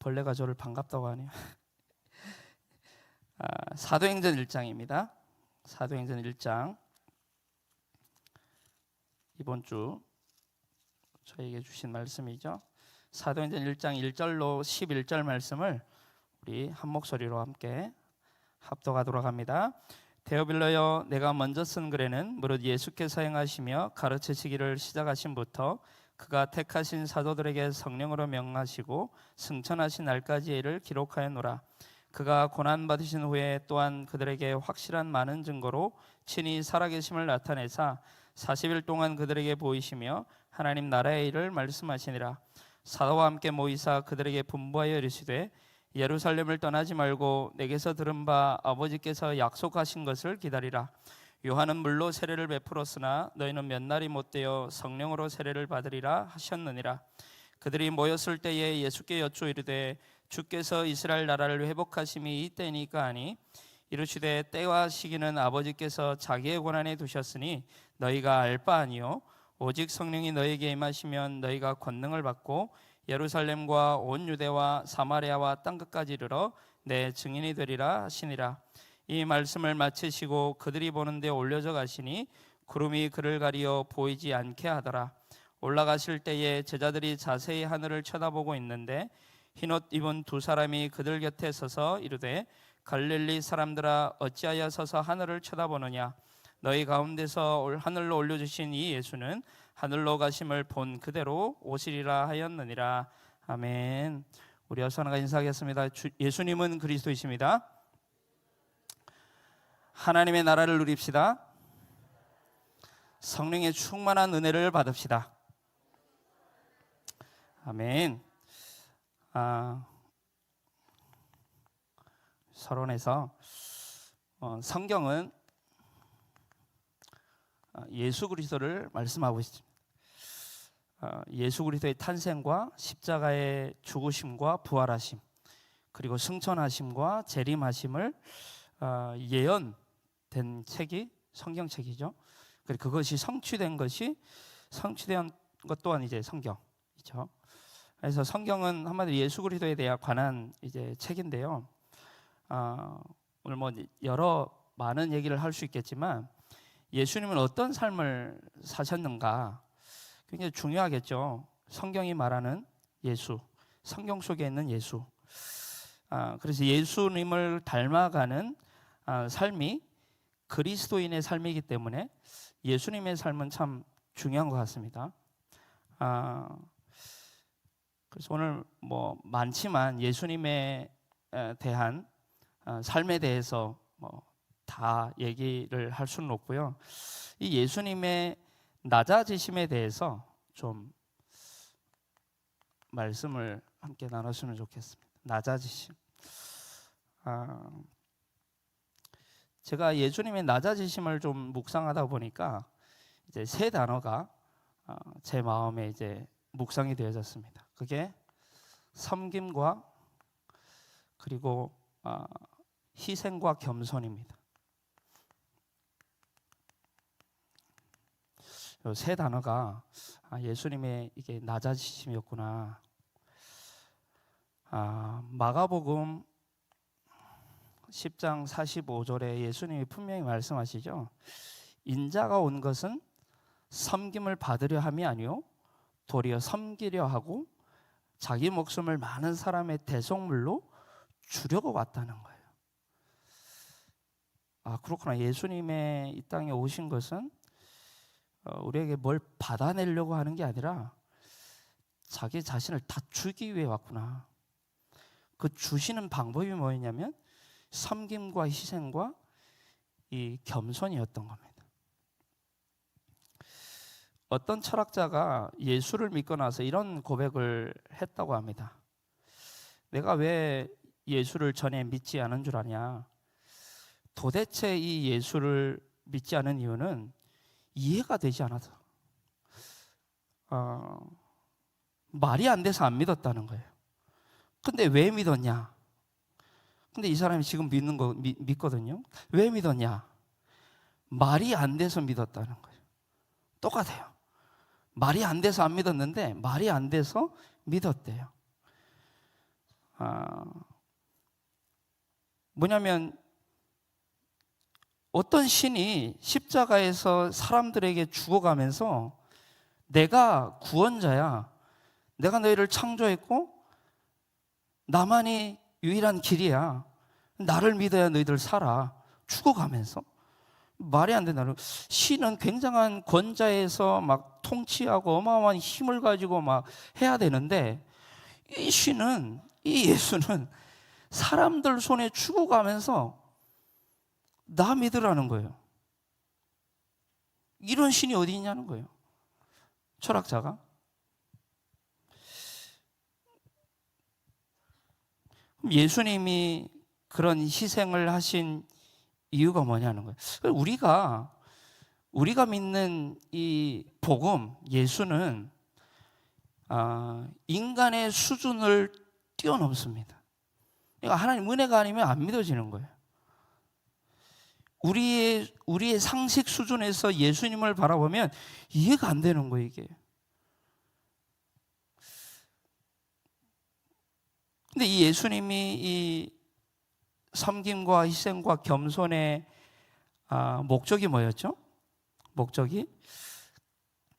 벌레가 저를 반갑다고 하네요. 사도행전 1장입니다. 사도행전 1장. 이번 주 저에게 주신 말씀이죠. 사도행전 1장 1절로 11절 말씀을 우리 한 목소리로 함께 합독하도록 합니다. 데오빌러여, 내가 먼저 쓴 글에는 무릇 예수께서 행하시며 가르치시기를 시작하신부터 그가 택하신 사도들에게 성령으로 명하시고 승천하신 날까지의 일을 기록하였노라. 그가 고난받으신 후에 또한 그들에게 확실한 많은 증거로 친히 살아계심을 나타내사 40일 동안 그들에게 보이시며 하나님 나라의 일을 말씀하시니라. 사도와 함께 모이사 그들에게 분부하여 이르시되 예루살렘을 떠나지 말고 내게서 들은 바 아버지께서 약속하신 것을 기다리라. 요한은 물로 세례를 베풀었으나 너희는 몇 날이 못되어 성령으로 세례를 받으리라 하셨느니라. 그들이 모였을 때에 예수께 여쭈어 이르되 주께서 이스라엘 나라를 회복하심이 이때니까 하니 이르시되 때와 시기는 아버지께서 자기의 권한에 두셨으니 너희가 알 바 아니요 오직 성령이 너희에게 임하시면 너희가 권능을 받고 예루살렘과 온 유대와 사마리아와 땅끝까지 이르러 내 증인이 되리라 하시니라. 이 말씀을 마치시고 그들이 보는 데 올려져 가시니 구름이 그를 가리어 보이지 않게 하더라. 올라가실 때에 제자들이 자세히 하늘을 쳐다보고 있는데 흰옷 입은 두 사람이 그들 곁에 서서 이르되 갈릴리 사람들아 어찌하여 서서 하늘을 쳐다보느냐. 너희 가운데서 하늘로 올려주신 이 예수는 하늘로 가심을 본 그대로 오시리라 하였느니라. 아멘. 우리 여선아가 인사하겠습니다. 예수님은 그리스도이십니다. 하나님의 나라를 누립시다. 성령의 충만한 은혜를 받읍시다. 아멘. 서론에서 성경은 예수 그리스도를 말씀하고 있습니다. 예수 그리스도의 탄생과 십자가의 죽으심과 부활하심, 그리고 승천하심과 재림하심을 예언된 책이 성경책이죠. 그리고 그것이 성취된 것 또한 이제 성경이죠. 그래서 성경은 한마디로 예수 그리스도에 대한 관한 이제 책인데요. 오늘 뭐 여러 많은 얘기를 할 수 있겠지만 예수님은 어떤 삶을 사셨는가 굉장히 중요하겠죠. 성경이 말하는 예수, 성경 속에 있는 예수. 그래서 예수님을 닮아가는 삶이 그리스도인의 삶이기 때문에 예수님의 삶은 참 중요한 것 같습니다. 그래서 오늘 뭐 많지만 예수님에 대한 삶에 대해서 다 얘기를 할 수는 없고요. 이 예수님의 낮아지심에 대해서 좀 말씀을 함께 나눴으면 좋겠습니다. 낮아지심. 제가 예수님의 낮아지심을 좀 묵상하다 보니까 이제 세 단어가 제 마음에 이제 묵상이 되어졌습니다. 그게 섬김과 그리고 희생과 겸손입니다. 이 세 단어가 예수님의 이게 낮아지심이었구나. 마가복음 10장 45절에 예수님이 분명히 말씀하시죠. 인자가 온 것은 섬김을 받으려 함이 아니요 도리어 섬기려 하고 자기 목숨을 많은 사람의 대속물로 주려고 왔다는 거예요. 그렇구나. 예수님의 이 땅에 오신 것은 우리에게 뭘 받아내려고 하는 게 아니라 자기 자신을 다 주기 위해 왔구나. 그 주시는 방법이 뭐였냐면 섬김과 희생과 이 겸손이었던 겁니다. 어떤 철학자가 예수를 믿고 나서 이런 고백을 했다고 합니다. 내가 왜 예수를 전에 믿지 않은 줄 아냐? 도대체 이 예수를 믿지 않은 이유는 이해가 되지 않아서 말이 안 돼서 안 믿었다는 거예요. 근데 왜 믿었냐? 근데 이 사람이 지금 믿는 거 믿거든요. 왜 믿었냐? 말이 안 돼서 믿었다는 거예요. 똑같아요. 말이 안 돼서 안 믿었는데 말이 안 돼서 믿었대요. 뭐냐면 어떤 신이 십자가에서 사람들에게 죽어가면서 내가 구원자야, 내가 너희를 창조했고 나만이 유일한 길이야, 나를 믿어야 너희들 살아, 죽어가면서. 말이 안 된다. 신은 굉장한 권자에서 막 통치하고 어마어마한 힘을 가지고 막 해야 되는데, 이 신은, 이 예수는 사람들 손에 죽어가면서 나 믿으라는 거예요. 이런 신이 어디 있냐는 거예요, 철학자가. 예수님이 그런 희생을 하신 이유가 뭐냐는 거예요. 우리가 믿는 이 복음, 예수는 인간의 수준을 뛰어넘습니다. 그러니까 하나님 은혜가 아니면 안 믿어지는 거예요. 우리의 상식 수준에서 예수님을 바라보면 이해가 안 되는 거예요, 이게. 근데 이 예수님이 이 섬김과 희생과 겸손의 목적이 뭐였죠? 목적이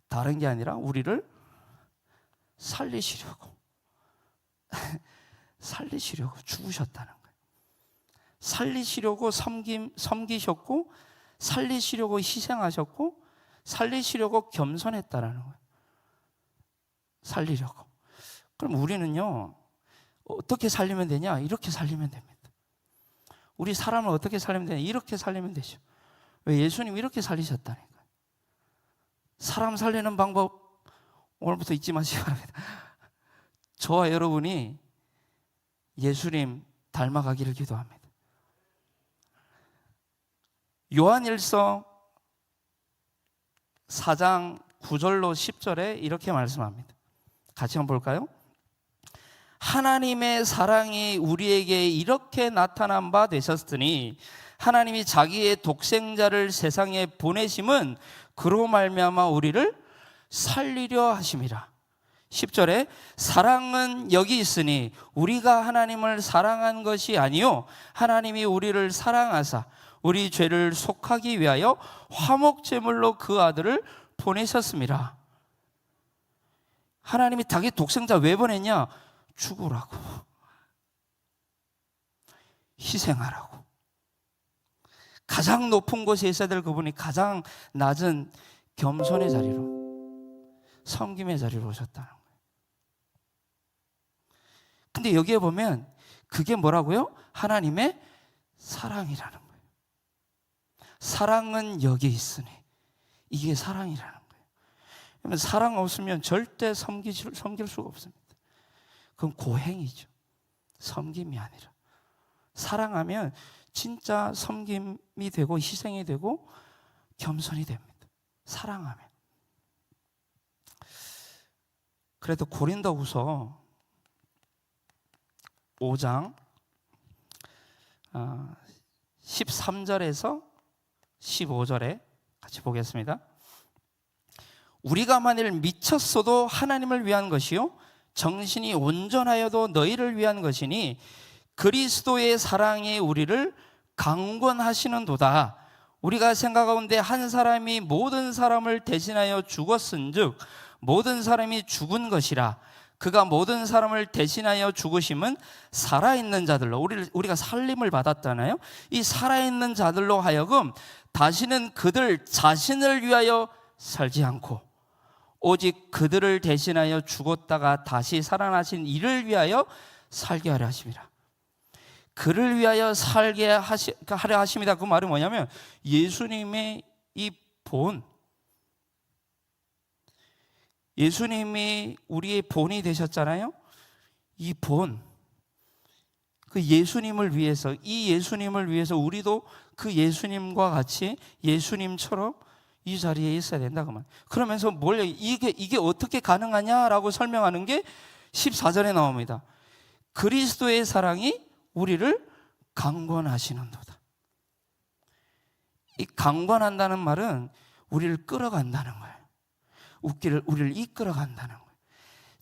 다른 게 아니라 우리를 살리시려고 죽으셨다는 거예요. 살리시려고 섬기셨고, 살리시려고 희생하셨고, 살리시려고 겸손했다라는 거예요. 살리려고. 그럼 우리는요, 어떻게 살리면 되냐? 이렇게 살리면 됩니다. 우리 사람을 어떻게 살리면 되냐? 이렇게 살리면 되죠. 왜? 예수님이 이렇게 살리셨다니까요. 사람 살리는 방법 오늘부터 잊지 마시기 바랍니다. 저와 여러분이 예수님 닮아가기를 기도합니다. 요한일서 4장 9절로 10절에 이렇게 말씀합니다. 같이 한번 볼까요? 하나님의 사랑이 우리에게 이렇게 나타난 바 되셨으니 하나님이 자기의 독생자를 세상에 보내심은 그로 말미암아 우리를 살리려 하심이라. 10절에 사랑은 여기 있으니 우리가 하나님을 사랑한 것이 아니요 하나님이 우리를 사랑하사 우리 죄를 속하기 위하여 화목제물로 그 아들을 보내셨습니다. 하나님이 자기 독생자 왜 보냈냐? 죽으라고, 희생하라고. 가장 높은 곳에 있어야 될 그분이 가장 낮은 겸손의 자리로, 섬김의 자리로 오셨다는 거예요. 근데 여기에 보면 그게 뭐라고요? 하나님의 사랑이라는 거예요. 사랑은 여기 있으니, 이게 사랑이라는 거예요. 사랑 없으면 절대 섬길 수가 없습니다. 그건 고행이죠. 섬김이 아니라. 사랑하면 진짜 섬김이 되고 희생이 되고 겸손이 됩니다. 사랑하면. 그래도 고린도후서 5장 13절에서 15절에 같이 보겠습니다. 우리가 만일 미쳤어도 하나님을 위한 것이요 정신이 온전하여도 너희를 위한 것이니 그리스도의 사랑이 우리를 강권하시는도다. 우리가 생각하건대 한 사람이 모든 사람을 대신하여 죽었은즉 모든 사람이 죽은 것이라. 그가 모든 사람을 대신하여 죽으심은 살아있는 자들로, 우리가 살림을 받았잖아요. 이 살아있는 자들로 하여금 다시는 그들 자신을 위하여 살지 않고 오직 그들을 대신하여 죽었다가 다시 살아나신 이를 위하여 살게 하려 하심이라. 그를 위하여 살게 하려 하심이다. 그 말은 뭐냐면 예수님의 이 본, 예수님이 우리의 본이 되셨잖아요. 이 본, 그 예수님을 위해서, 이 예수님을 위해서 우리도 그 예수님과 같이 예수님처럼 이 자리에 있어야 된다 그 말. 그러면서 이게 어떻게 가능하냐라고 설명하는 게 14절에 나옵니다. 그리스도의 사랑이 우리를 강권하시는도다. 이 강권한다는 말은 우리를 끌어간다는 거예요. 우리를 이끌어간다는 거예요.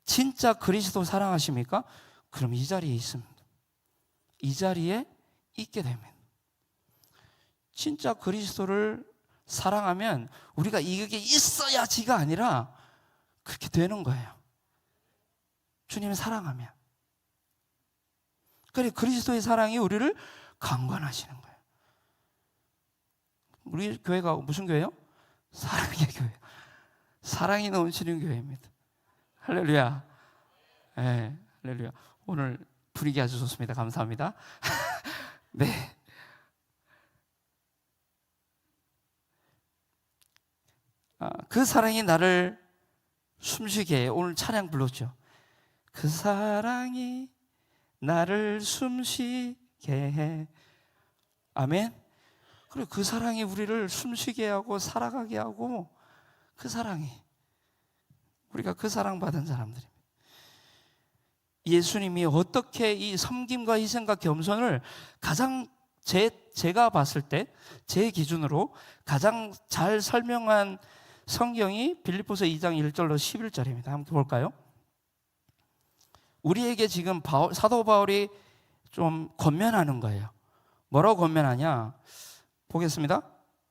진짜 그리스도 사랑하십니까? 그럼 이 자리에 있으면 이 자리에 있게 됩니다. 진짜 그리스도를 사랑하면 우리가 이게 있어야지가 아니라 그렇게 되는 거예요. 주님을 사랑하면. 그래, 그리스도의 사랑이 우리를 강권하시는 거예요. 우리 교회가 무슨 교회예요? 사랑의 교회예요. 사랑이 넘치는 교회입니다. 할렐루야. 네, 할렐루야. 오늘 분위기 아주 좋습니다. 감사합니다. 네. 그 사랑이 나를 숨쉬게 해요. 오늘 찬양 불렀죠. 그 사랑이 나를 숨쉬게 해. 아멘. 그리고 그 사랑이 우리를 숨쉬게 하고 살아가게 하고, 그 사랑이, 우리가 그 사랑받은 사람들입니다. 예수님이 어떻게 이 섬김과 희생과 겸손을 가장 제가 봤을 때 제 기준으로 가장 잘 설명한 성경이 빌립보서 2장 1절로 11절입니다. 한번 볼까요? 우리에게 지금 사도 바울이 좀 권면하는 거예요. 뭐라고 권면하냐? 보겠습니다.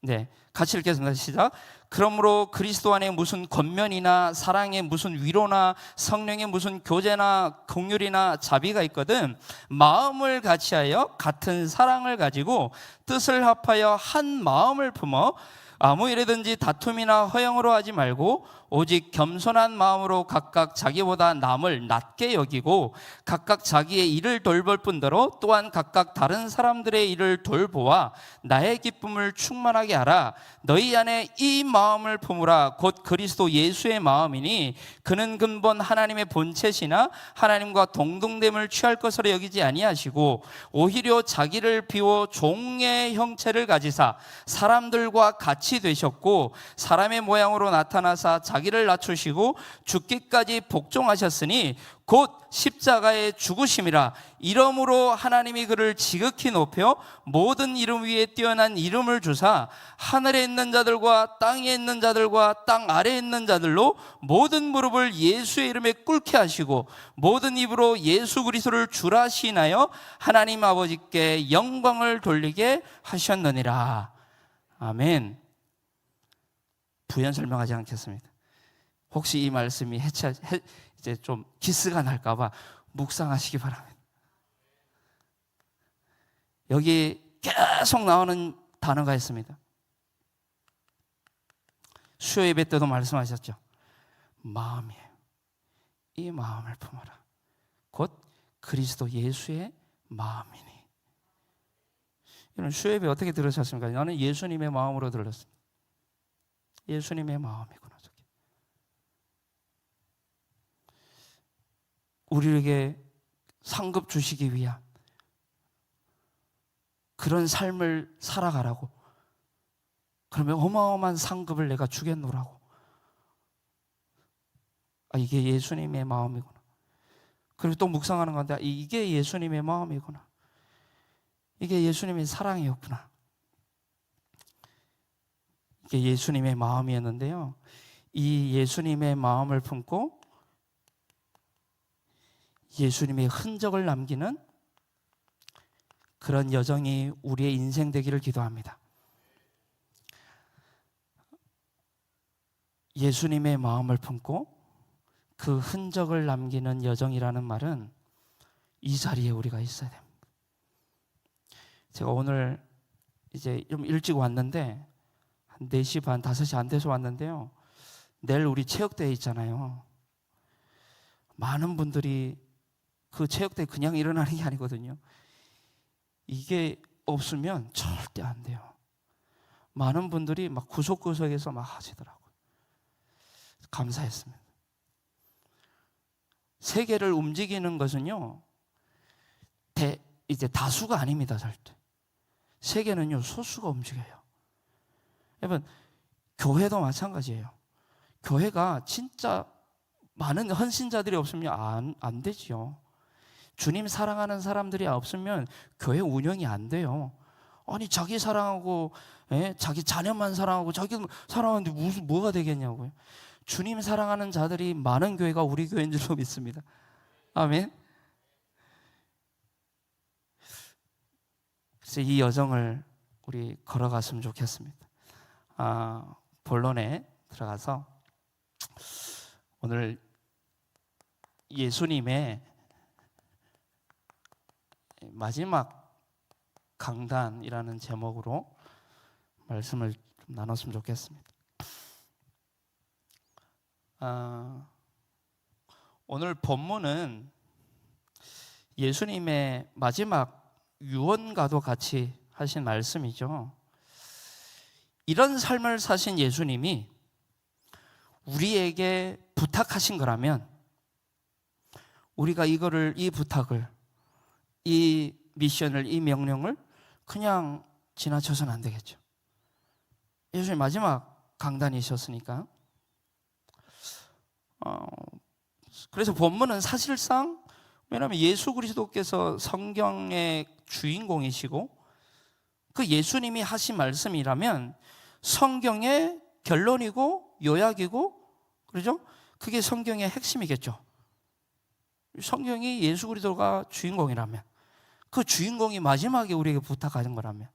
네, 같이 읽겠습니다. 시작. 그러므로 그리스도 안에 무슨 권면이나 사랑에 무슨 위로나 성령의 무슨 교제나 긍휼이나 자비가 있거든 마음을 같이하여 같은 사랑을 가지고 뜻을 합하여 한 마음을 품어 아무 일이든지 다툼이나 허영으로 하지 말고 오직 겸손한 마음으로 각각 자기보다 남을 낮게 여기고 각각 자기의 일을 돌볼 뿐더러 또한 각각 다른 사람들의 일을 돌보아 나의 기쁨을 충만하게 하라. 너희 안에 이 마음을 품으라. 곧 그리스도 예수의 마음이니 그는 근본 하나님의 본체시나 하나님과 동등됨을 취할 것으로 여기지 아니하시고 오히려 자기를 비워 종의 형체를 가지사 사람들과 같이 되셨고 사람의 모양으로 나타나사 자기를 낮추시고 죽기까지 복종하셨으니 곧 십자가의 죽으심이라. 이러므로 하나님이 그를 지극히 높여 모든 이름 위에 뛰어난 이름을 주사 하늘에 있는 자들과 땅에 있는 자들과 땅 아래에 있는 자들로 모든 무릎을 예수의 이름에 꿇게 하시고 모든 입으로 예수 그리스도를 주라 시인하여 하나님 아버지께 영광을 돌리게 하셨느니라. 아멘. 부연 설명하지 않겠습니다. 혹시 이 말씀이 이제 좀 기스가 날까봐 묵상하시기 바랍니다. 여기 계속 나오는 단어가 있습니다. 수요 예배 때도 말씀하셨죠. 마음이에요. 이 마음을 품어라. 곧 그리스도 예수의 마음이니. 이런 수요 예배 어떻게 들으셨습니까? 나는 예수님의 마음으로 들었습니다. 예수님의 마음이구나. 우리에게 상급 주시기 위한 그런 삶을 살아가라고. 그러면 어마어마한 상급을 내가 주겠노라고. 이게 예수님의 마음이구나. 그리고 또 묵상하는 건데 이게 예수님의 마음이구나. 이게 예수님의 사랑이었구나. 이게 예수님의 마음이었는데요. 이 예수님의 마음을 품고 예수님의 흔적을 남기는 그런 여정이 우리의 인생 되기를 기도합니다. 예수님의 마음을 품고 그 흔적을 남기는 여정이라는 말은 이 자리에 우리가 있어야 됩니다. 제가 오늘 이제 좀 일찍 왔는데 한 4시 반, 5시 안 돼서 왔는데요. 내일 우리 체육대회 있잖아요. 많은 분들이 그 체육대회 그냥 일어나는 게 아니거든요. 이게 없으면 절대 안 돼요. 많은 분들이 막 구석구석에서 막 하시더라고요. 감사했습니다. 세계를 움직이는 것은요, 이제 다수가 아닙니다, 절대. 세계는요, 소수가 움직여요. 여러분, 교회도 마찬가지예요. 교회가 진짜 많은 헌신자들이 없으면 안 되지요. 주님 사랑하는 사람들이 없으면 교회 운영이 안 돼요. 아니 자기 사랑하고 자기 자녀만 사랑하고 자기 사랑하는데 무슨 뭐가 되겠냐고요. 주님 사랑하는 자들이 많은 교회가 우리 교회인 줄로 믿습니다. 아멘. 그래서 이 여정을 우리 걸어갔으면 좋겠습니다. 본론에 들어가서 오늘 예수님의 마지막 강단이라는 제목으로 말씀을 좀 나눴으면 좋겠습니다. 오늘 본문은 예수님의 마지막 유언과도 같이 하신 말씀이죠. 이런 삶을 사신 예수님이 우리에게 부탁하신 거라면 우리가 이 부탁을, 이 미션을, 이 명령을 그냥 지나쳐서는 안 되겠죠. 예수님 마지막 강단이셨으니까. 그래서 본문은 사실상, 왜냐하면 예수 그리스도께서 성경의 주인공이시고 그 예수님이 하신 말씀이라면 성경의 결론이고 요약이고, 그렇죠? 그게 성경의 핵심이겠죠. 성경이 예수 그리스도가 주인공이라면, 그 주인공이 마지막에 우리에게 부탁하는 거라면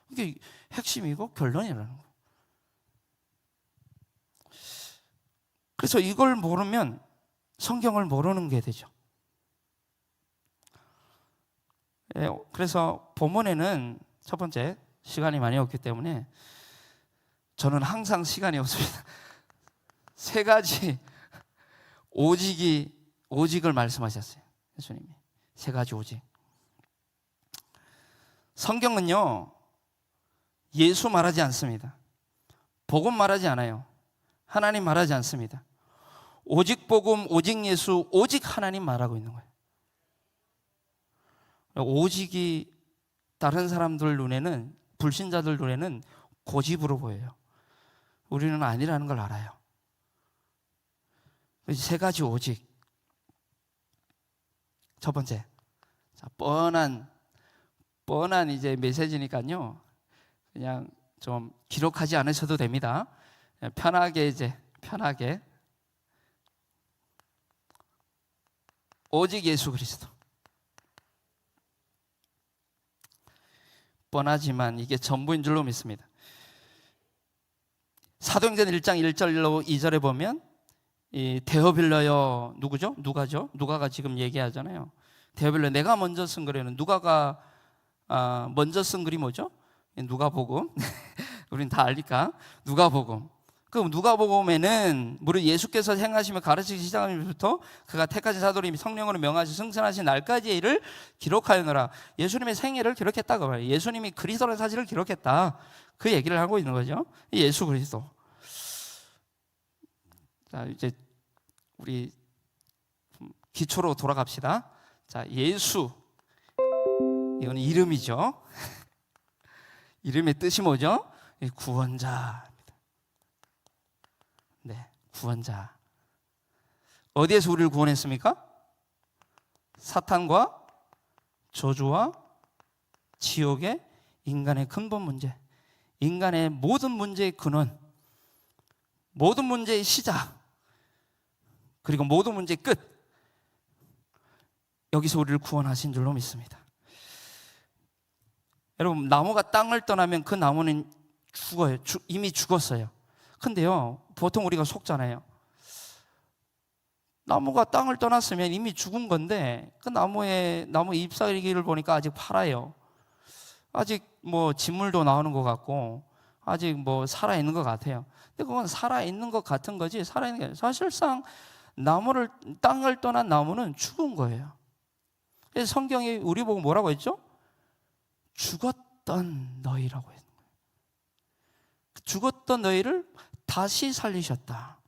그게 핵심이고 결론이라는 거예요. 그래서 이걸 모르면 성경을 모르는 게 되죠. 그래서 본문에는 첫 번째, 시간이 많이 없기 때문에 저는 항상 시간이 없습니다. 세 가지 오직을 말씀하셨어요. 예수님이 세 가지 오직. 성경은요, 예수 말하지 않습니다. 복음 말하지 않아요. 하나님 말하지 않습니다. 오직 복음, 오직 예수, 오직 하나님 말하고 있는 거예요. 오직이 다른 사람들 눈에는, 불신자들 눈에는 고집으로 보여요. 우리는 아니라는 걸 알아요. 세 가지 오직. 첫 번째, 뻔한 이제 메시지니까요, 그냥 좀 기록하지 않으셔도 됩니다. 편하게 오직 예수 그리스도. 뻔하지만 이게 전부인 줄로 믿습니다. 사도행전 1장 1절로 2절에 보면 이 데오빌러여, 누구죠? 누가가 지금 얘기하잖아요. 데오빌러, 내가 먼저 쓴 글에는 누가가 먼저 쓴 글이 뭐죠? 누가복음. 우린 다 알니까 누가복음. 그 누가복음에는 무릇 예수께서 행하시며 가르치기 시작하면서부터 그가 택하신 사도들이 성령으로 명하시 승천하신 날까지의 일을 기록하였노라. 예수님의 생애를 기록했다고 말해요. 예수님이 그리스도라는 사실을 기록했다. 그 얘기를 하고 있는 거죠. 예수 그리스도. 자, 이제 우리 기초로 돌아갑시다. 자, 예수. 이건 이름이죠. 이름의 뜻이 뭐죠? 구원자. 네, 구원자. 어디에서 우리를 구원했습니까? 사탄과 저주와 지옥의 인간의 근본 문제, 인간의 모든 문제의 근원, 모든 문제의 시작, 그리고 모든 문제의 끝, 여기서 우리를 구원하신 줄로 믿습니다. 여러분, 나무가 땅을 떠나면 그 나무는 죽어요. 이미 죽었어요. 근데요, 보통 우리가 속잖아요. 나무가 땅을 떠났으면 이미 죽은 건데 그 나무 잎사귀를 보니까 아직 팔아요. 아직 뭐 진물도 나오는 것 같고 아직 뭐 살아있는 것 같아요. 근데 그건 살아있는 것 같은 거지, 살아있는 게 아니라 사실상 땅을 떠난 나무는 죽은 거예요. 그래서 성경이 우리 보고 뭐라고 했죠? 죽었던 너희라고 했어요. 죽었던 너희를 다시 살리셨다.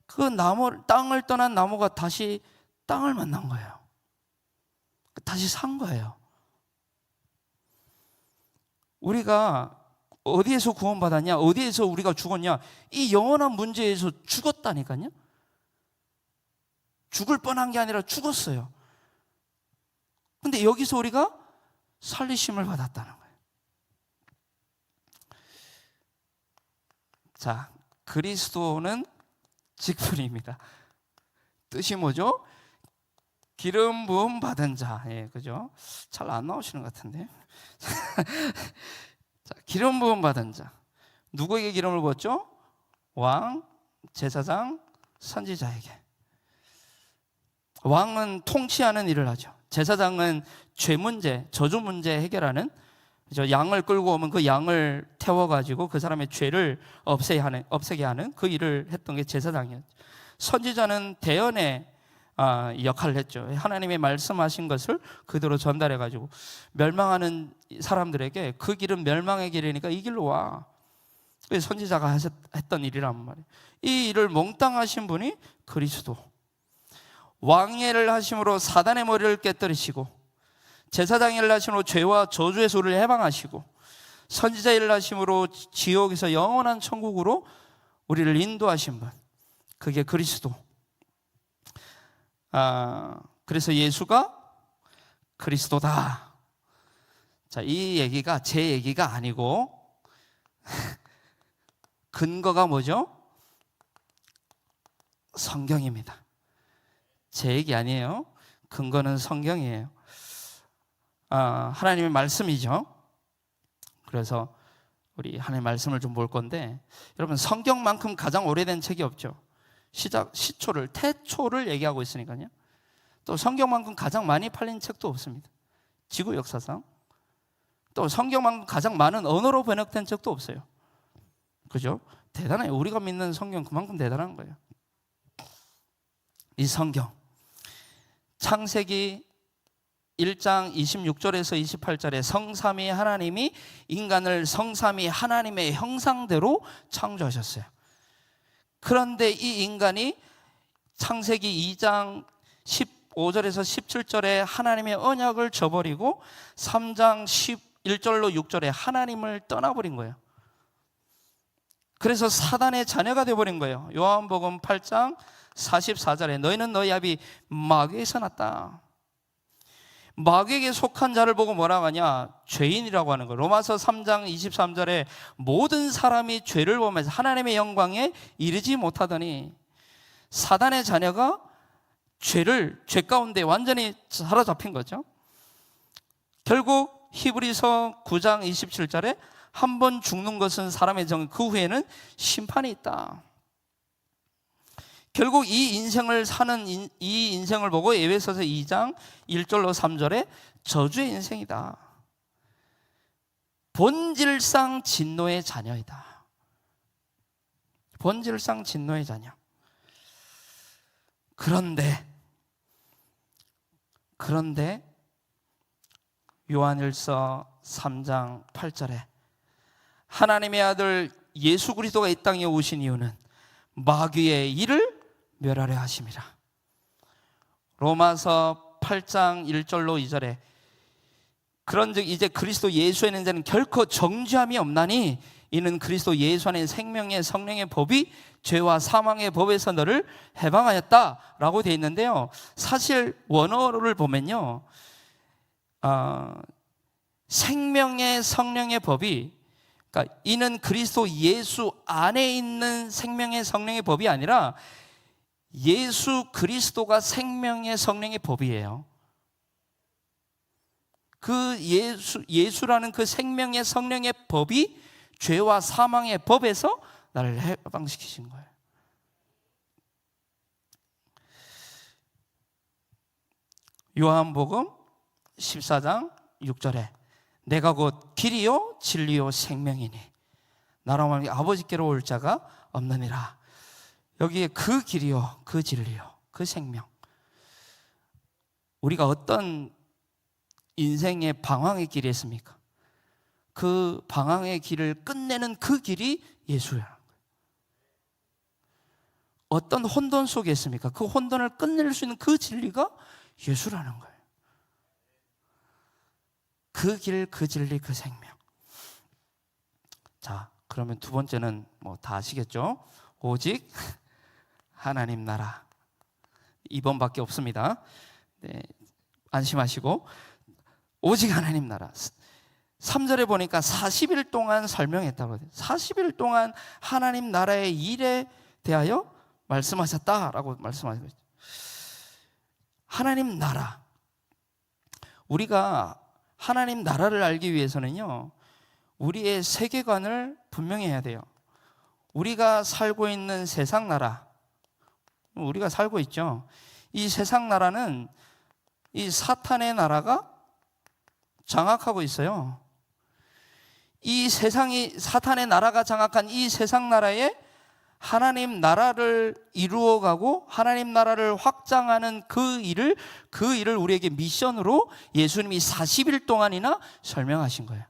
그 땅을 떠난 나무가 다시 땅을 만난 거예요. 다시 산 거예요. 우리가 어디에서 구원받았냐? 어디에서 우리가 죽었냐? 이 영원한 문제에서 죽었다니까요. 죽을 뻔한 게 아니라 죽었어요. 근데 여기서 우리가 살리심을 받았다는 거예요. 자, 그리스도는 직분입니다. 뜻이 뭐죠? 기름 부음 받은 자. 예, 그죠? 잘 안 나오시는 것 같은데. 자, 기름 부음 받은 자. 누구에게 기름을 부었죠? 왕, 제사장, 선지자에게. 왕은 통치하는 일을 하죠. 제사장은 죄 문제, 저주 문제 해결하는, 양을 끌고 오면 그 양을 태워가지고 그 사람의 죄를 없애게 하는 그 일을 했던 게 제사장이었죠. 선지자는 대언의 역할을 했죠. 하나님의 말씀하신 것을 그대로 전달해가지고 멸망하는 사람들에게 그 길은 멸망의 길이니까 이 길로 와. 선지자가 했던 일이란 말이에요. 이 일을 몽땅하신 분이 그리스도. 왕의 하심으로 사단의 머리를 깨뜨리시고, 제사장의 하심으로 죄와 저주의 소리를 해방하시고, 선지자의 하심으로 지옥에서 영원한 천국으로 우리를 인도하신 분, 그게 그리스도. 그래서 예수가 그리스도다. 자, 이 얘기가 제 얘기가 아니고 근거가 뭐죠? 성경입니다. 제 얘기 아니에요. 근거는 성경이에요. 하나님의 말씀이죠. 그래서 우리 하나님의 말씀을 좀 볼 건데, 여러분 성경만큼 가장 오래된 책이 없죠. 시초를, 태초를 얘기하고 있으니까요. 또 성경만큼 가장 많이 팔린 책도 없습니다. 지구 역사상. 또 성경만큼 가장 많은 언어로 번역된 책도 없어요. 그죠? 대단해요. 우리가 믿는 성경 그만큼 대단한 거예요. 이 성경, 창세기 1장 26절에서 28절에 성삼위 하나님이 인간을 성삼위 하나님의 형상대로 창조하셨어요. 그런데 이 인간이 창세기 2장 15절에서 17절에 하나님의 언약을 저버리고 3장 11절로 6절에 하나님을 떠나버린 거예요. 그래서 사단의 자녀가 되어버린 거예요. 요한복음 8장 44절에 너희는 너희 아비 마귀에서 났다. 마귀에게 속한 자를 보고 뭐라고 하냐? 죄인이라고 하는 거예요. 로마서 3장 23절에 모든 사람이 죄를 범해서 하나님의 영광에 이르지 못하더니, 사단의 자녀가 죄 가운데 완전히 사로잡힌 거죠. 결국 히브리서 9장 27절에 한 번 죽는 것은 사람의 정, 그 후에는 심판이 있다. 결국 이 인생을 사는 이 인생을 보고 에베소서 2장 1절로 3절에 저주의 인생이다. 본질상 진노의 자녀이다. 본질상 진노의 자녀. 그런데 요한일서 3장 8절에 하나님의 아들 예수 그리스도가 이 땅에 오신 이유는 마귀의 일을 멸하려 하심이라. 로마서 8장 1절로 2절에 그런즉 이제 그리스도 예수에 있는 자는 결코 정죄함이 없나니 이는 그리스도 예수 안에 생명의 성령의 법이 죄와 사망의 법에서 너를 해방하였다라고 되어 있는데요, 사실 원어를 보면요, 생명의 성령의 법이, 그러니까 이는 그리스도 예수 안에 있는 생명의 성령의 법이 아니라 예수 그리스도가 생명의 성령의 법이에요. 그 예수라는 그 생명의 성령의 법이 죄와 사망의 법에서 나를 해방시키신 거예요. 요한복음 14장 6절에 내가 곧 길이요 진리요 생명이니 나로 말미암아 아버지께로 올 자가 없느니라. 여기에 그 길이요 그 진리요 그 생명, 우리가 어떤 인생의 방황의 길이 있습니까? 그 방황의 길을 끝내는 그 길이 예수야. 어떤 혼돈 속에 있습니까? 그 혼돈을 끝낼 수 있는 그 진리가 예수라는 거예요. 그 길, 그 진리, 그 생명. 자, 그러면 두 번째는 뭐 다 아시겠죠? 오직 하나님 나라. 2번밖에 없습니다. 네, 안심하시고 오직 하나님 나라. 3절에 보니까 40일 동안 설명했다고 해요. 40일 동안 하나님 나라의 일에 대하여 말씀하셨다라고 말씀하신 거죠. 하나님 나라, 우리가 하나님 나라를 알기 위해서는요, 우리의 세계관을 분명히 해야 돼요. 우리가 살고 있는 세상 나라, 우리가 살고 있죠. 이 세상 나라는 이 사탄의 나라가 장악하고 있어요. 이 세상이, 사탄의 나라가 장악한 이 세상 나라에 하나님 나라를 이루어가고 하나님 나라를 확장하는 그 일을 우리에게 미션으로 예수님이 40일 동안이나 설명하신 거예요.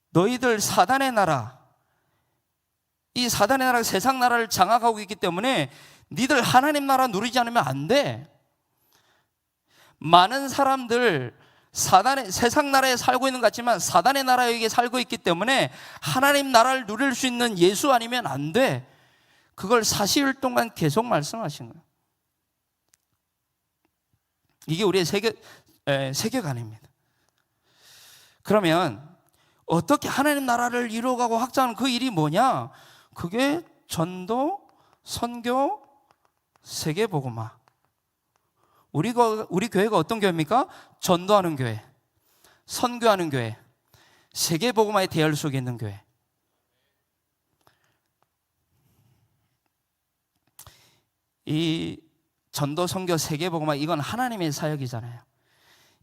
너희들 사단의 나라, 이 사단의 나라가 세상 나라를 장악하고 있기 때문에 니들 하나님 나라 누리지 않으면 안 돼. 많은 사람들 세상 나라에 살고 있는 것 같지만 사단의 나라에 살고 있기 때문에 하나님 나라를 누릴 수 있는 예수 아니면 안 돼. 그걸 40일 동안 계속 말씀하신 거예요. 이게 우리의 세계관입니다. 그러면 어떻게 하나님 나라를 이루어가고 확장하는 그 일이 뭐냐? 그게 전도, 선교, 세계복음화. 우리 교회가 어떤 교회입니까? 전도하는 교회, 선교하는 교회, 세계복음화의 대열 속에 있는 교회. 이 전도, 선교, 세계복음화, 이건 하나님의 사역이잖아요.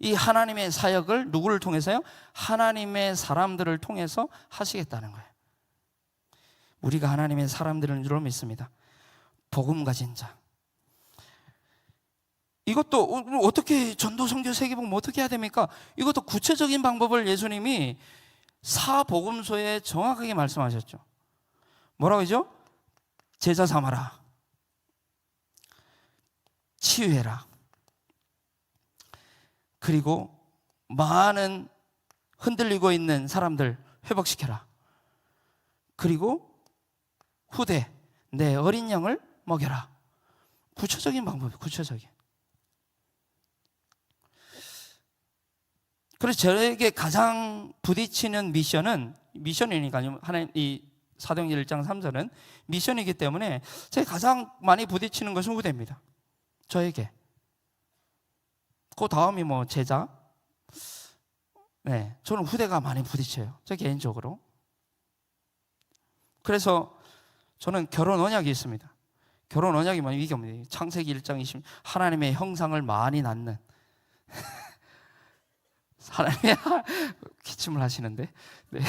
이 하나님의 사역을 누구를 통해서요? 하나님의 사람들을 통해서 하시겠다는 거예요. 우리가 하나님의 사람들을 주로 믿습니다. 복음 가진 자. 이것도 어떻게 전도, 선교, 세계복음 어떻게 해야 됩니까? 이것도 구체적인 방법을 예수님이 사복음서에 정확하게 말씀하셨죠. 뭐라고 하죠? 제자 삼아라, 치유해라, 그리고 많은 흔들리고 있는 사람들 회복시켜라, 그리고 후대 내 어린 양을 먹여라. 구체적인 방법이에요. 구체적인. 그래서 저에게 가장 부딪히는 미션이니까요. 하나님, 이 사도행전 1장 3절은 미션이기 때문에 제가 가장 많이 부딪히는 것은 후대입니다. 저에게. 그 다음이 뭐 제자. 네, 저는 후대가 많이 부딪혀요. 저 개인적으로. 그래서 저는 결혼 언약이 있습니다. 결혼 언약이 뭐냐면 이게 뭡니까? 창세기 1장 20, 하나님의 형상을 많이 낳는. 하나님의 기침을 하시는데, 네.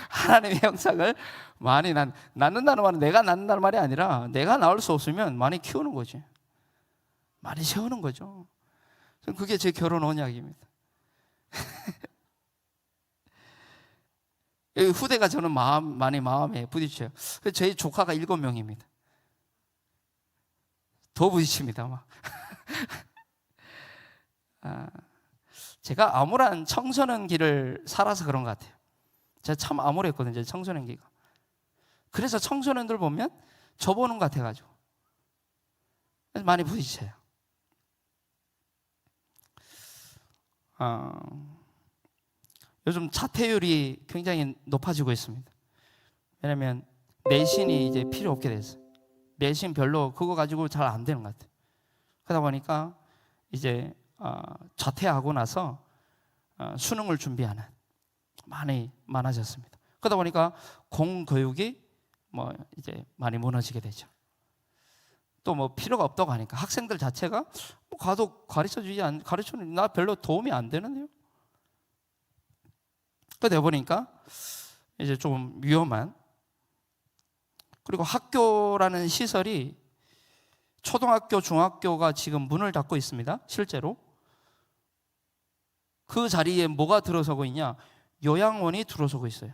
하나님의 형상을 많이 낳는다는 말은 내가 낳는다는 말이 아니라 내가 낳을 수 없으면 많이 키우는 거지, 많이 세우는 거죠. 그게 제 결혼 언약입니다. 후대가 저는 많이 마음에 부딪혀요. 제 조카가 7명입니다. 더 부딪힙니다, 막. 제가 암울한 청소년기를 살아서 그런 것 같아요. 제가 참 암울했거든요, 청소년기가. 그래서 청소년들 보면 저 보는 것 같아가지고 많이 부딪혀요. 요즘 자퇴율이 굉장히 높아지고 있습니다. 왜냐하면 내신이 이제 필요 없게 됐어요. 내신 별로 그거 가지고 잘 안 되는 것 같아요. 그러다 보니까 이제 자퇴하고 나서 수능을 준비하는 많아졌습니다. 그러다 보니까 공교육이 뭐 이제 많이 무너지게 되죠. 또 뭐 필요가 없다고 하니까 학생들 자체가 뭐 가도 가르쳐주는 나 별로 도움이 안 되는데요. 그러다 보니까 이제 좀 위험한, 그리고 학교라는 시설이 초등학교, 중학교가 지금 문을 닫고 있습니다. 실제로. 그 자리에 뭐가 들어서고 있냐? 요양원이 들어서고 있어요.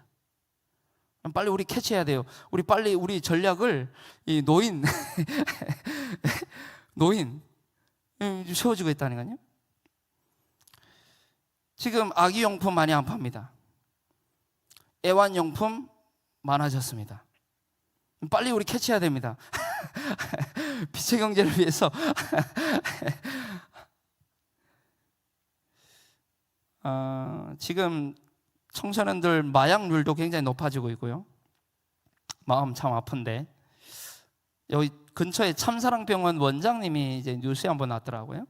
빨리 우리 캐치해야 돼요. 빨리 우리 전략을 이 노인 세워지고 있다는 거요. 지금 아기용품 많이 안 팝니다. 애완용품 많아졌습니다. 빨리 우리 캐치해야 됩니다. 빛의 경제를 위해서. 지금 청소년들 마약률도 굉장히 높아지고 있고요. 마음 참 아픈데 여기 근처에 참사랑병원 원장님이 이제 뉴스에 한번 나왔더라고요.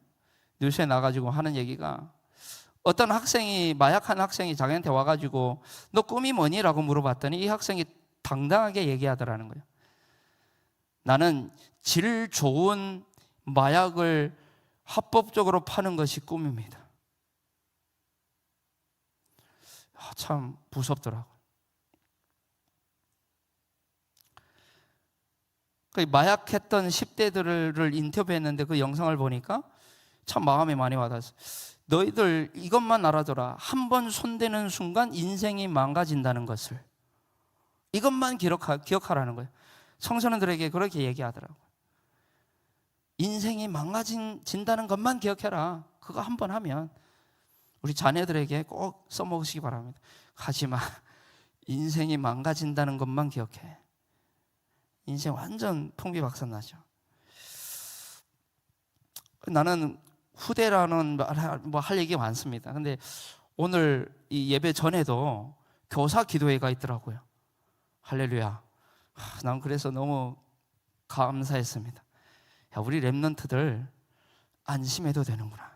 뉴스에 나가지고 하는 얘기가, 어떤 학생이, 마약한 학생이 자기한테 와가지고 너 꿈이 뭐니? 라고 물어봤더니 이 학생이 당당하게 얘기하더라는 거예요. 나는 질 좋은 마약을 합법적으로 파는 것이 꿈입니다. 참 무섭더라고요. 마약했던 10대들을 인터뷰했는데 그 영상을 보니까 참 마음에 많이 와닿았어요. 너희들 이것만 알아둬라. 한 번 손대는 순간 인생이 망가진다는 것을, 이것만 기억하라는 거예요. 청소년들에게 그렇게 얘기하더라고요. 인생이 망가진다는 것만 기억해라. 그거 한 번 하면. 우리 자녀들에게 꼭 써먹으시기 바랍니다. 하지마. 인생이 망가진다는 것만 기억해. 인생 완전 풍비박산나죠. 나는 후대라는 뭐 할 얘기가 많습니다. 근데 오늘 이 예배 전에도 교사 기도회가 있더라고요. 할렐루야. 난 그래서 너무 감사했습니다. 야, 우리 랩런트들 안심해도 되는구나.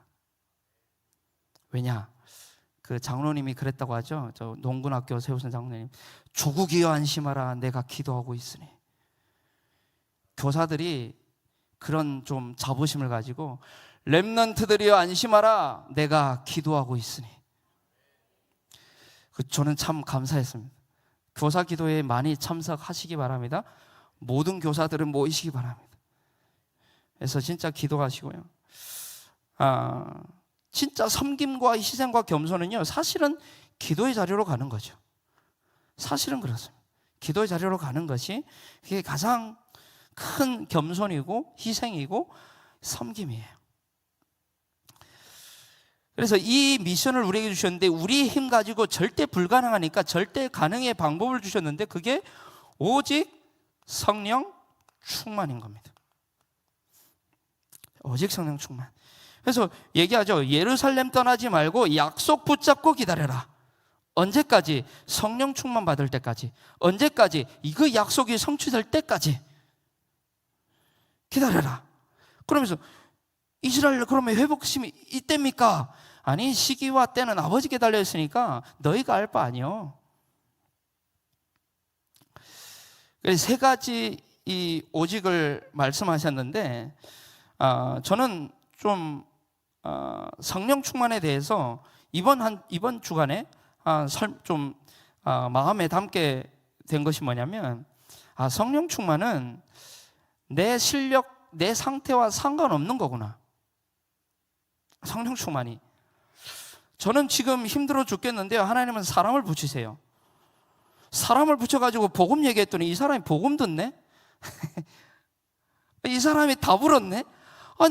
왜냐? 그 장로님이 그랬다고 하죠. 저 농군학교 세우신 장로님. 조국이여 안심하라. 내가 기도하고 있으니. 교사들이 그런 좀 자부심을 가지고 렘넌트들이여 안심하라. 내가 기도하고 있으니. 저는 참 감사했습니다. 교사 기도에 많이 참석하시기 바랍니다. 모든 교사들은 모이시기 바랍니다. 그래서 진짜 기도하시고요. 진짜 섬김과 희생과 겸손은요, 사실은 기도의 자리로 가는 거죠. 사실은 그렇습니다. 기도의 자리로 가는 것이 그게 가장 큰 겸손이고 희생이고 섬김이에요. 그래서 이 미션을 우리에게 주셨는데, 우리의 힘 가지고 절대 불가능하니까 절대 가능의 방법을 주셨는데, 그게 오직 성령 충만인 겁니다. 오직 성령 충만. 그래서 얘기하죠. 예루살렘 떠나지 말고 약속 붙잡고 기다려라. 언제까지? 성령 충만 받을 때까지. 언제까지? 그 약속이 성취될 때까지 기다려라. 그러면서 이스라엘 그러면 회복심이 이때입니까? 아니, 시기와 때는 아버지께 달려있으니까 너희가 알 바 아니요. 세 가지 이 오직을 말씀하셨는데, 저는 좀 성령 충만에 대해서 이번 주간에 좀 마음에 담게 된 것이 뭐냐면, 성령 충만은 내 실력, 내 상태와 상관없는 거구나. 성령 충만이. 저는 지금 힘들어 죽겠는데요, 하나님은 사람을 붙이세요. 사람을 붙여가지고 복음 얘기했더니 이 사람이 복음 듣네? 이 사람이 답을 얻네?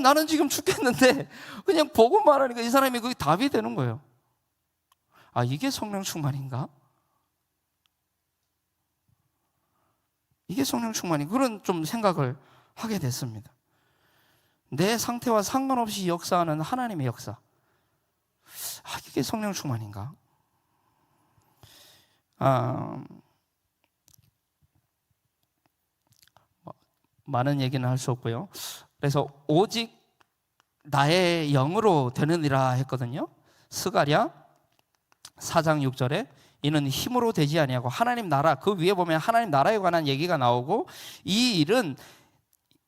나는 지금 죽겠는데 그냥 복음 말하니까 이 사람이 그게 답이 되는 거예요. 이게 성령 충만인가? 이게 성령 충만이, 그런 좀 생각을 하게 됐습니다. 내 상태와 상관없이 역사하는 하나님의 역사. 이게 성령 충만인가? 많은 얘기는 할 수 없고요. 그래서 오직 나의 영으로 되느니라 했거든요. 스가랴 4장 6절에 이는 힘으로 되지 아니하고 하나님 나라, 그 위에 보면 하나님 나라에 관한 얘기가 나오고, 이 일은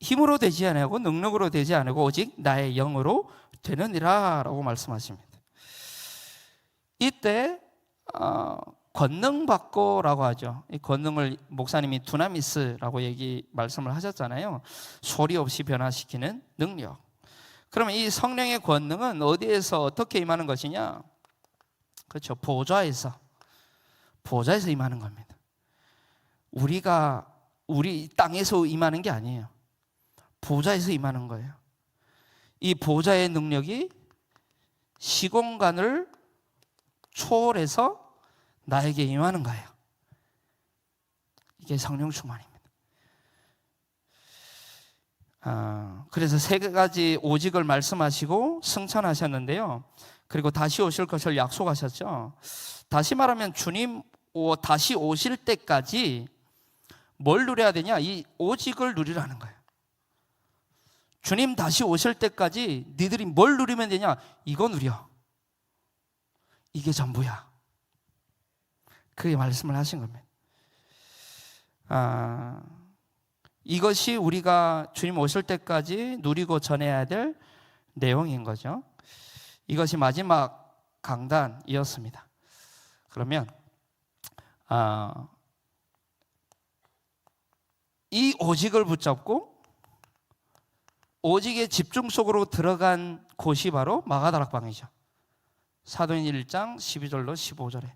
힘으로 되지 아니하고 능력으로 되지 않고 오직 나의 영으로 되느니라 라고 말씀하십니다. 이때 권능 받고라고 하죠. 이 권능을 목사님이 두나미스라고 말씀을 하셨잖아요. 소리 없이 변화시키는 능력. 그러면 이 성령의 권능은 어디에서 어떻게 임하는 것이냐? 그렇죠. 보좌에서 임하는 겁니다. 우리 땅에서 임하는 게 아니에요. 보좌에서 임하는 거예요. 이 보좌의 능력이 시공간을 초월해서 나에게 임하는 거예요. 이게 성령 충만입니다. 그래서 세 가지 오직을 말씀하시고 승천하셨는데요. 그리고 다시 오실 것을 약속하셨죠. 다시 말하면 주님 다시 오실 때까지 뭘 누려야 되냐? 이 오직을 누리라는 거예요. 주님 다시 오실 때까지 니들이 뭘 누리면 되냐? 이거 누려. 이게 전부야. 그게 말씀을 하신 겁니다. 이것이 우리가 주님 오실 때까지 누리고 전해야 될 내용인 거죠. 이것이 마지막 강단이었습니다. 그러면 이 오직을 붙잡고 오직의 집중 속으로 들어간 곳이 바로 마가다락방이죠. 사도행전 1장 12절로 15절에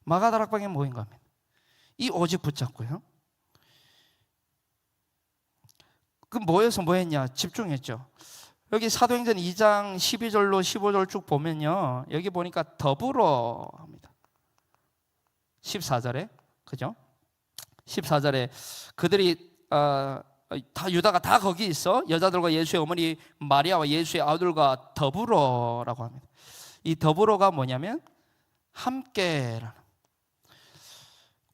마가다락방에 모인 겁니다. 이 오직 붙잡고요. 그 모여서 뭐 했냐? 집중했죠. 여기 사도행전 2장 12절로 15절 쭉 보면요, 여기 보니까 더불어 합니다. 14절에, 그죠? 14절에 그들이 다 유다가 다 거기 있어. 여자들과 예수의 어머니 마리아와 예수의 아들과 더불어라고 합니다. 이 더불어가 뭐냐면 함께라는,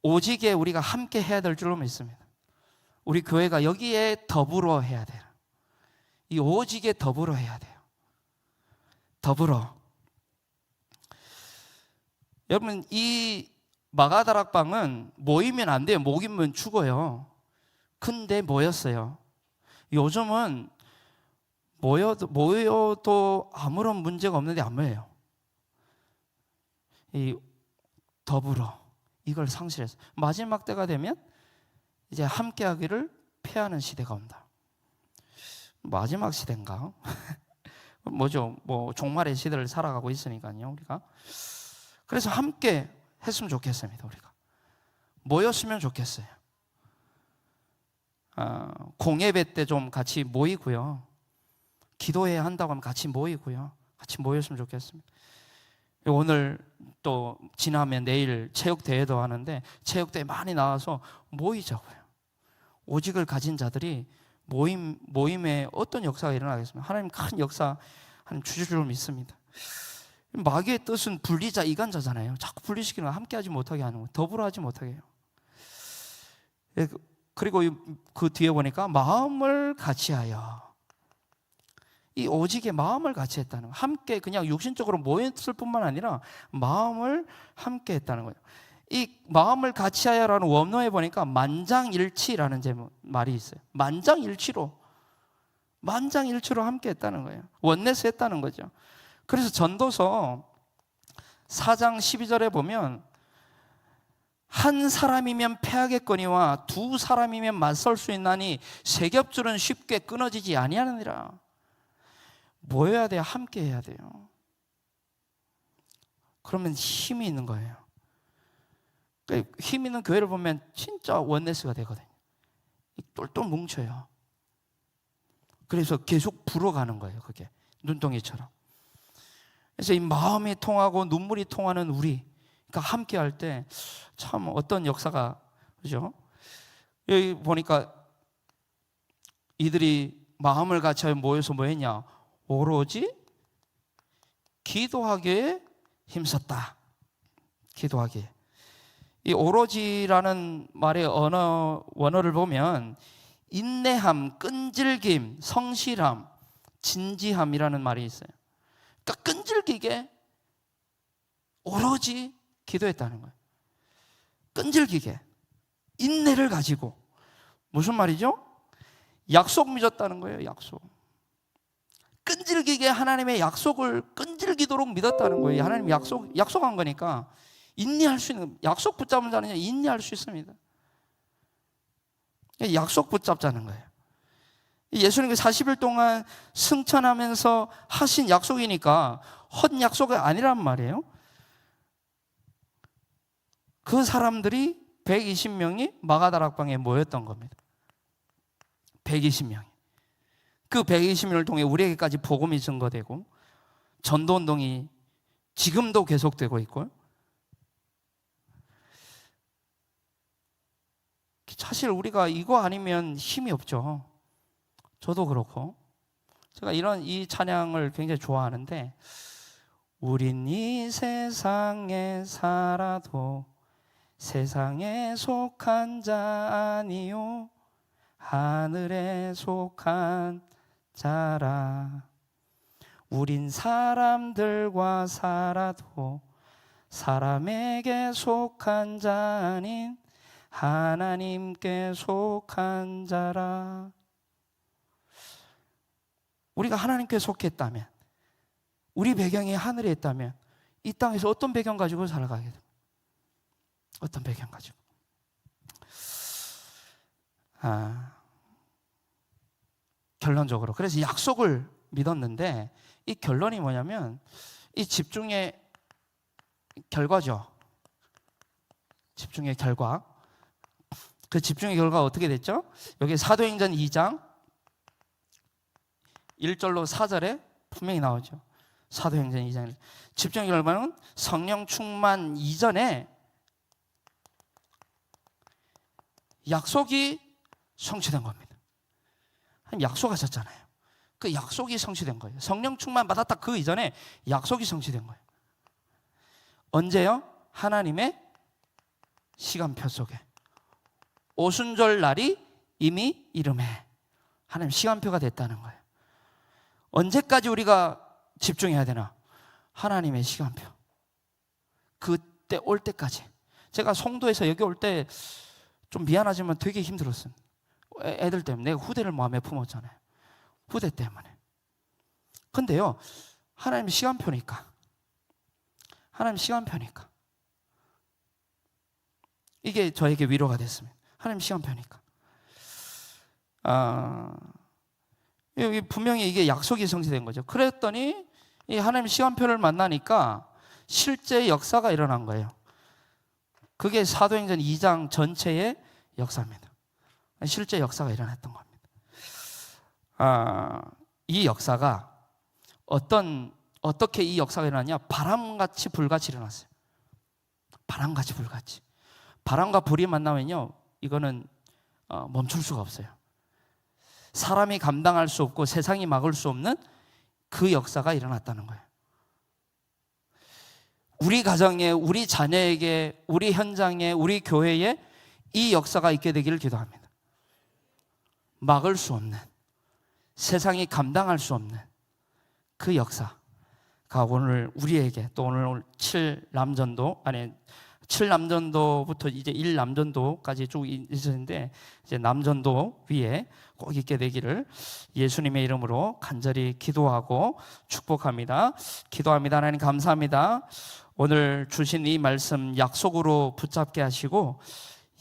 오직에 우리가 함께 해야 될 줄로 믿습니다. 우리 교회가 여기에 더불어 해야 돼요. 이 오직에 더불어 해야 돼요. 더불어. 여러분, 이 마가다락방은 모이면 안 돼요. 모이면 죽어요. 근데 모였어요. 요즘은 모여도 아무런 문제가 없는데 안 모여요. 이 더불어, 이걸 상실해서 마지막 때가 되면 이제 함께하기를 폐하는 시대가 온다. 마지막 시대인가? 뭐죠? 뭐 종말의 시대를 살아가고 있으니까요, 우리가. 그래서 함께 했으면 좋겠습니다. 우리가 모였으면 좋겠어요. 공예배 때 좀 같이 모이고요. 기도해야 한다고 하면 같이 모이고요. 같이 모였으면 좋겠습니다. 오늘 또 지나면 내일 체육대회도 하는데 체육대회 많이 나와서 모이자고요. 오직을 가진 자들이 모임에 어떤 역사가 일어나겠습니까? 하나님 큰 역사 하나님 주실 줄 믿습니다. 마귀의 뜻은 분리자, 이간자잖아요. 자꾸 분리시키는 거, 함께하지 못하게 하는 거, 더불어 하지 못하게 해요. 그리고 그 뒤에 보니까 마음을 같이하여, 이 오직의 마음을 같이 했다는 거예요. 함께 그냥 육신적으로 모였을 뿐만 아니라 마음을 함께 했다는 거예요. 이 마음을 같이하여라는 원어에 보니까 만장일치라는 말이 있어요. 만장일치로 함께 했다는 거예요. 원내스 했다는 거죠. 그래서 전도서 4장 12절에 보면 한 사람이면 패하겠거니와 두 사람이면 맞설 수 있나니 세 겹줄은 쉽게 끊어지지 아니하느니라. 모여야 돼요. 함께 해야 돼요. 그러면 힘이 있는 거예요. 힘 있는 교회를 보면 진짜 원네스가 되거든요. 똘똘 뭉쳐요. 그래서 계속 불어가는 거예요. 그게 눈덩이처럼. 그래서 이 마음이 통하고 눈물이 통하는 우리가 함께 할 때 참 어떤 역사가, 그죠? 여기 보니까 이들이 마음을 같이 모여서 뭐 했냐? 오로지 기도하기에 힘썼다. 기도하기에. 이 오로지라는 말의 원어를 보면 인내함, 끈질김, 성실함, 진지함이라는 말이 있어요. 그러니까 끈질기게 오로지 기도했다는 거예요. 끈질기게 인내를 가지고. 무슨 말이죠? 약속 믿었다는 거예요. 약속. 끈질기게 하나님의 약속을 끈질기도록 믿었다는 거예요. 하나님 약속한 거니까 인내할 수 있는, 약속 붙잡은 자는 인내할 수 있습니다. 약속 붙잡자는 거예요. 예수님이 40일 동안 승천하면서 하신 약속이니까 헛 약속이 아니란 말이에요. 그 사람들이 120명이 마가다락방에 모였던 겁니다. 120명이. 그 120명을 통해 우리에게까지 복음이 증거되고 전도운동이 지금도 계속되고 있고요. 사실 우리가 이거 아니면 힘이 없죠. 저도 그렇고. 제가 이 찬양을 굉장히 좋아하는데, 우린 이 세상에 살아도 세상에 속한 자 아니요 하늘에 속한 자라. 우린 사람들과 살아도 사람에게 속한 자 아닌 하나님께 속한 자라. 우리가 하나님께 속했다면, 우리 배경이 하늘에 있다면 이 땅에서 어떤 배경 가지고 살아가게 됩니다. 어떤 배경 가지고. 결론적으로 그래서 약속을 믿었는데 이 결론이 뭐냐면 이 집중의 결과죠. 집중의 결과. 그 집중의 결과가 어떻게 됐죠? 여기 사도행전 2장 1절로 4절에 분명히 나오죠. 사도행전 2장. 집중의 결과는 성령 충만 이전에 약속이 성취된 겁니다. 약속하셨잖아요. 그 약속이 성취된 거예요. 성령 충만 받았다 그 이전에 약속이 성취된 거예요. 언제요? 하나님의 시간표 속에. 오순절 날이 이미 이름에 하나님 시간표가 됐다는 거예요. 언제까지 우리가 집중해야 되나? 하나님의 시간표. 그때 올 때까지. 제가 송도에서 여기 올 때 좀 미안하지만 되게 힘들었어요. 애들 때문에. 내가 후대를 마음에 품었잖아요. 후대 때문에. 근데요, 하나님 시간표니까. 하나님 시간표니까. 이게 저에게 위로가 됐습니다. 하나님 시간표니까. 여기 분명히 이게 약속이 성취된 거죠. 그랬더니 이 하나님 시간표를 만나니까 실제 역사가 일어난 거예요. 그게 사도행전 2장 전체의 역사입니다. 실제 역사가 일어났던 겁니다. 이 역사가 어떻게 이 역사가 일어났냐? 바람같이 불같이 일어났어요. 바람같이 불같이. 바람과 불이 만나면요, 이거는 멈출 수가 없어요. 사람이 감당할 수 없고 세상이 막을 수 없는 그 역사가 일어났다는 거예요. 우리 가정에, 우리 자녀에게, 우리 현장에, 우리 교회에 이 역사가 있게 되기를 기도합니다. 막을 수 없는, 세상이 감당할 수 없는 그 역사가 오늘 우리에게, 또 오늘 7남전도부터 이제 1남전도까지 쭉 있었는데, 이제 남전도 위에 꼭 있게 되기를 예수님의 이름으로 간절히 기도하고 축복합니다. 기도합니다. 하나님 감사합니다. 오늘 주신 이 말씀 약속으로 붙잡게 하시고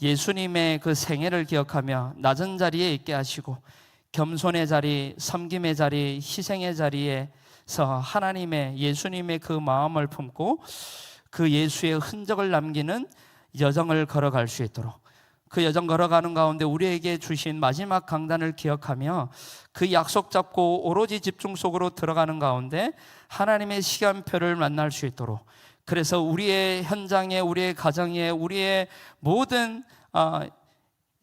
예수님의 그 생애를 기억하며 낮은 자리에 있게 하시고 겸손의 자리, 섬김의 자리, 희생의 자리에서 하나님의, 예수님의 그 마음을 품고 그 예수의 흔적을 남기는 여정을 걸어갈 수 있도록, 그 여정 걸어가는 가운데 우리에게 주신 마지막 강단을 기억하며 그 약속 잡고 오로지 집중 속으로 들어가는 가운데 하나님의 시간표를 만날 수 있도록, 그래서 우리의 현장에, 우리의 가정에, 우리의 모든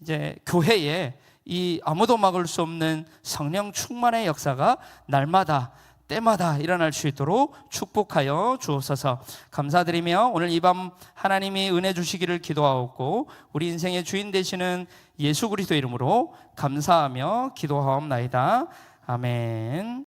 이제 교회에 이 아무도 막을 수 없는 성령 충만의 역사가 날마다 때마다 일어날 수 있도록 축복하여 주옵소서. 감사드리며 오늘 이 밤 하나님이 은혜 주시기를 기도하옵고 우리 인생의 주인 되시는 예수 그리스도 이름으로 감사하며 기도하옵나이다. 아멘.